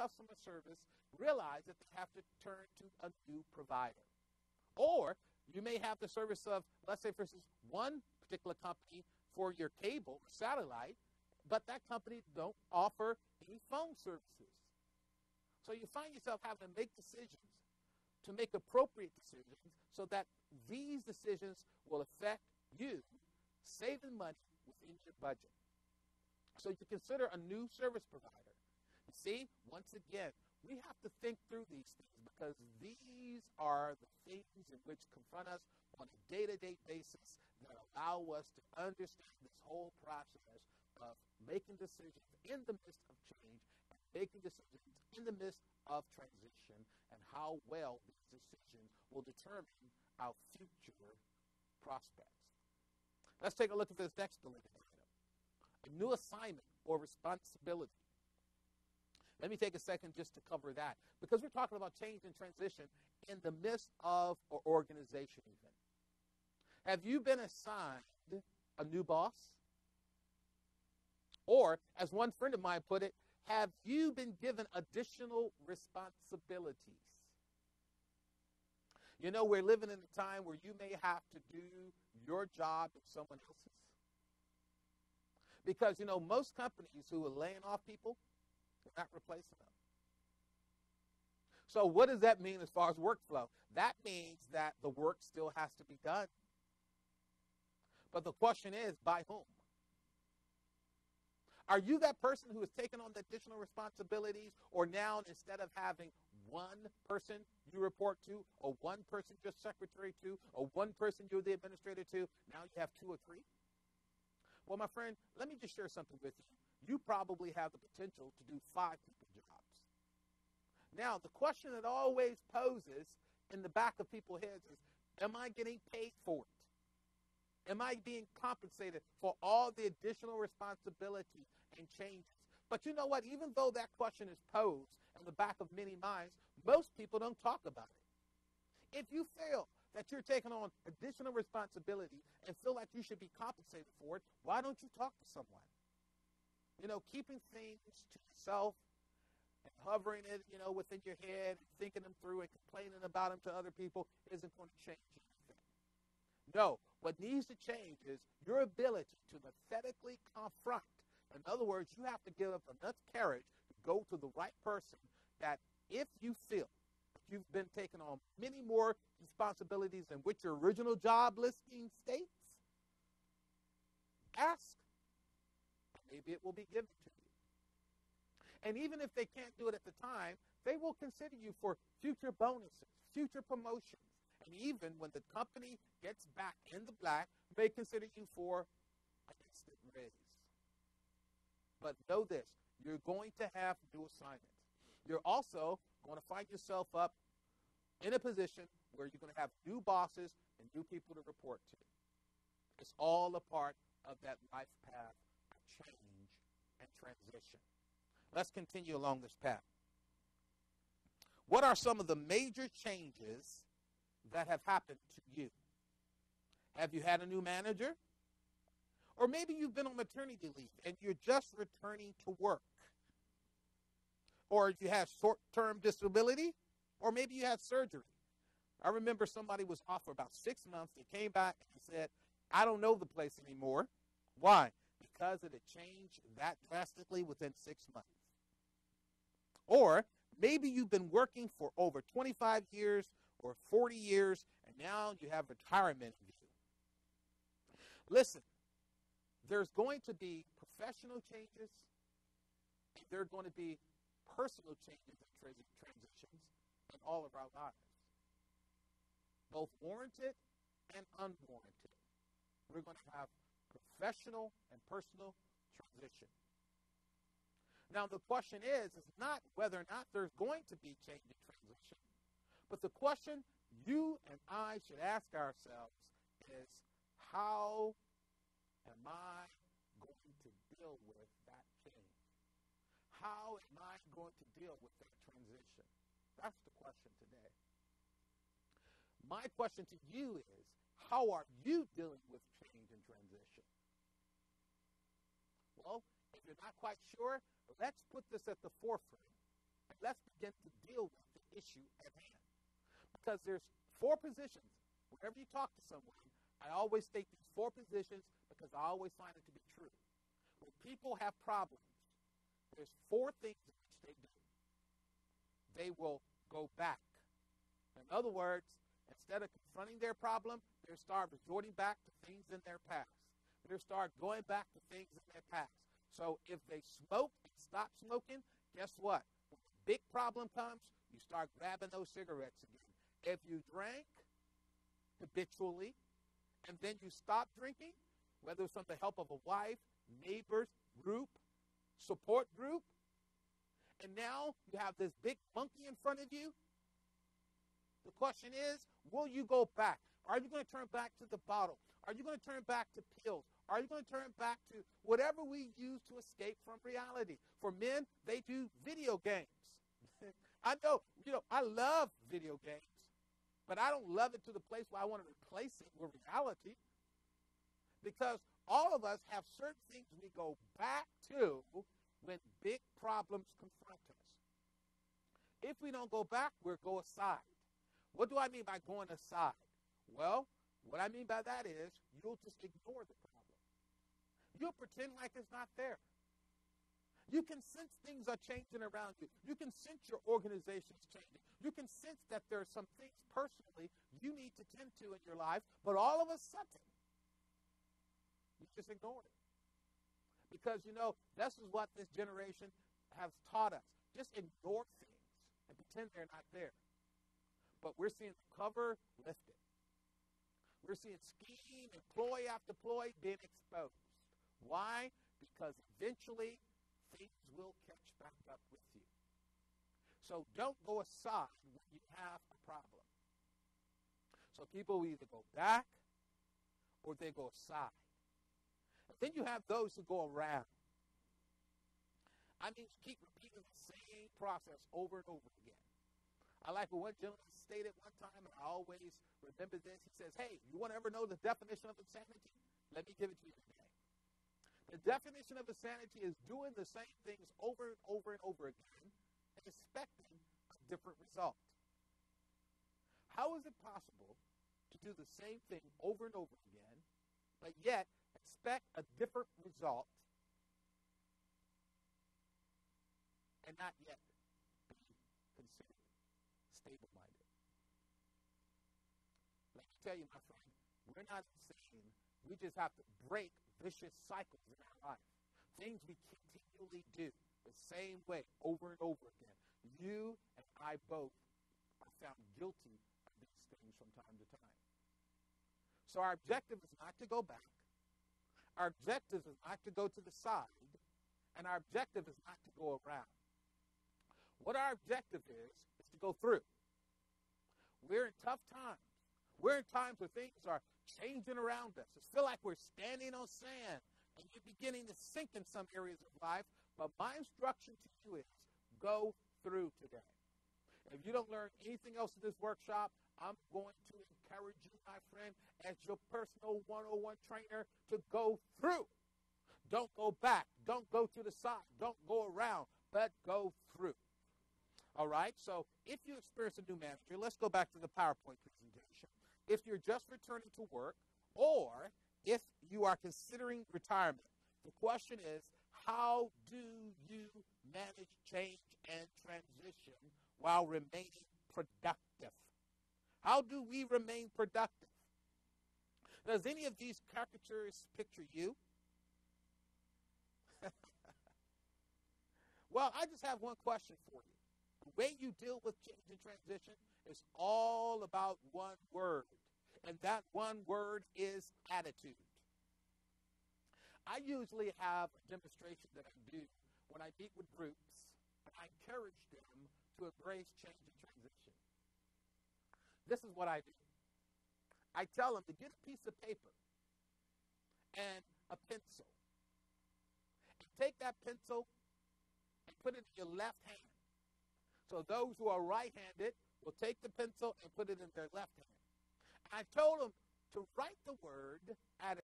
customer service realize that they have to turn to a new provider. Or you may have the service of, let's say, for instance, one particular company for your cable or satellite, but that company don't offer any phone services. So you find yourself having to make decisions, to make appropriate decisions, so that these decisions will affect you saving money within your budget. So you consider a new service provider. You see, once again, we have to think through these things because these are the things in which confront us on a day-to-day basis that allow us to understand this whole process of making decisions in the midst of change and making decisions in the midst of transition, and how well these decisions will determine our future prospects. Let's take a look at this next deleted item. A new assignment or responsibility. Let me take a second just to cover that, because we're talking about change and transition in the midst of an organization even. Have you been assigned a new boss? Or, as one friend of mine put it, have you been given additional responsibilities? You know, we're living in a time where you may have to do your job in someone else's. Because, you know, most companies who are laying off people, they're not replacing them. So what does that mean as far as workflow? That means that the work still has to be done. But the question is, by whom? Are you that person who has taken on the additional responsibilities, or now instead of having one person you report to, or one person you're secretary to, or one person you're the administrator to, now you have two or three? Well, my friend, let me just share something with you. You probably have the potential to do 5 people's jobs. Now, the question that always poses in the back of people's heads is, am I getting paid for it? Am I being compensated for all the additional responsibility and changes? But you know what? Even though that question is posed in the back of many minds, most people don't talk about it. If you feel that you're taking on additional responsibility and feel like you should be compensated for it, why don't you talk to someone? You know, keeping things to yourself and hovering it, you know, within your head, thinking them through and complaining about them to other people isn't going to change anything. No, what needs to change is your ability to methodically confront. In other words, you have to give up enough courage to go to the right person that if you feel that you've been taking on many more responsibilities than which your original job listing states, ask. Maybe it will be given to you. And even if they can't do it at the time, they will consider you for future bonuses, future promotions. And even when the company gets back in the black, they consider you for an instant raise. But know this, you're going to have new assignments. You're also going to find yourself up in a position where you're going to have new bosses and new people to report to. It's all a part of that life path of change and transition. Let's continue along this path. What are some of the major changes that have happened to you? Have you had a new manager? Or maybe you've been on maternity leave and you're just returning to work. Or you have short-term disability, or maybe you had surgery. I remember somebody was off for about 6 months. They came back and said, I don't know the place anymore. Why? Because it had changed that drastically within 6 months. Or maybe you've been working for over 25 years or 40 years, and now you have retirement in view. Listen, there's going to be professional changes, and there are going to be personal changes and transitions in all of our lives, both warranted and unwarranted. We're going to have professional and personal transition. Now, the question is not whether or not there's going to be change and transition, but the question you and I should ask ourselves is, how am I going to deal with that change? How am I going to deal with that transition? That's the question today. My question to you is, how are you dealing with change and transition? Well, if you're not quite sure, let's put this at the forefront and let's begin to deal with the issue at hand. Because there's 4 positions. Whenever you talk to someone, I always state these 4 positions because I always find it to be true. When people have problems, there's 4 things in which they do. They will go back. In other words, instead of confronting their problem, they start resorting back to things in their past. They start going back to things in their past. So if they smoke and stop smoking, guess what? When the big problem comes, you start grabbing those cigarettes again. If you drank habitually and then you stop drinking, whether it's with the help of a wife, neighbors, group, support group, and now you have this big monkey in front of you, the question is, will you go back? Are you going to turn back to the bottle? Are you going to turn back to pills? Are you going to turn back to whatever we use to escape from reality? For men, they do video games. I know, I love video games, but I don't love it to the place where I want to replace it with reality. Because all of us have certain things we go back to when big problems confront us. If we don't go back, we'll go aside. What do I mean by going aside? Well, what I mean by that is you'll just ignore the problem. You'll pretend like it's not there. You can sense things are changing around you. You can sense your organization's changing. You can sense that there are some things personally you need to tend to in your life, but all of a sudden, you just ignore it. Because, this is what this generation has taught us. Just ignore things and pretend they're not there. But we're seeing the cover lifted. We're seeing scheme and ploy after ploy being exposed. Why? Because eventually things will catch back up with you. So don't go aside when you have a problem. So people will either go back or they go aside. And then you have those who go around. I mean, keep repeating the same process over and over again. I like what one gentleman stated one time, and I always remember this. He says, hey, you want to ever know the definition of insanity? Let me give it to you today. The definition of insanity is doing the same things over and over and over again and expecting a different result. How is it possible to do the same thing over and over again, but yet expect a different result and not yet be considered stable-minded? Let me tell you, my friend, we're not insane. We just have to break vicious cycles in our life. Things we continually do the same way over and over again. You and I both are found guilty of these things from time to time. So our objective is not to go back. Our objective is not to go to the side. And our objective is not to go around. What our objective is to go through. We're in tough times. We're in times where things are changing around us. It feels like we're standing on sand and you're beginning to sink in some areas of life. But my instruction to you is go through today. If you don't learn anything else in this workshop, I'm going to encourage you, my friend, as your personal 101 trainer, to go through. Don't go back. Don't go to the side. Don't go around, but go through. All right? So if you experience a new manager, let's go back to the PowerPoint presentation. If you're just returning to work, or if you are considering retirement, the question is, how do you manage change and transition while remaining productive? How do we remain productive? Does any of these caricatures picture you? Well, I just have one question for you. The way you deal with change and transition is all about one word, and that one word is attitude. I usually have a demonstration that I do when I meet with groups, and I encourage them to embrace change and transition. This is what I do. I tell them to get a piece of paper and a pencil, and take that pencil and put it in your left hand. So those who are right-handed will take the pencil and put it in their left hand. I told them to write the word attitude.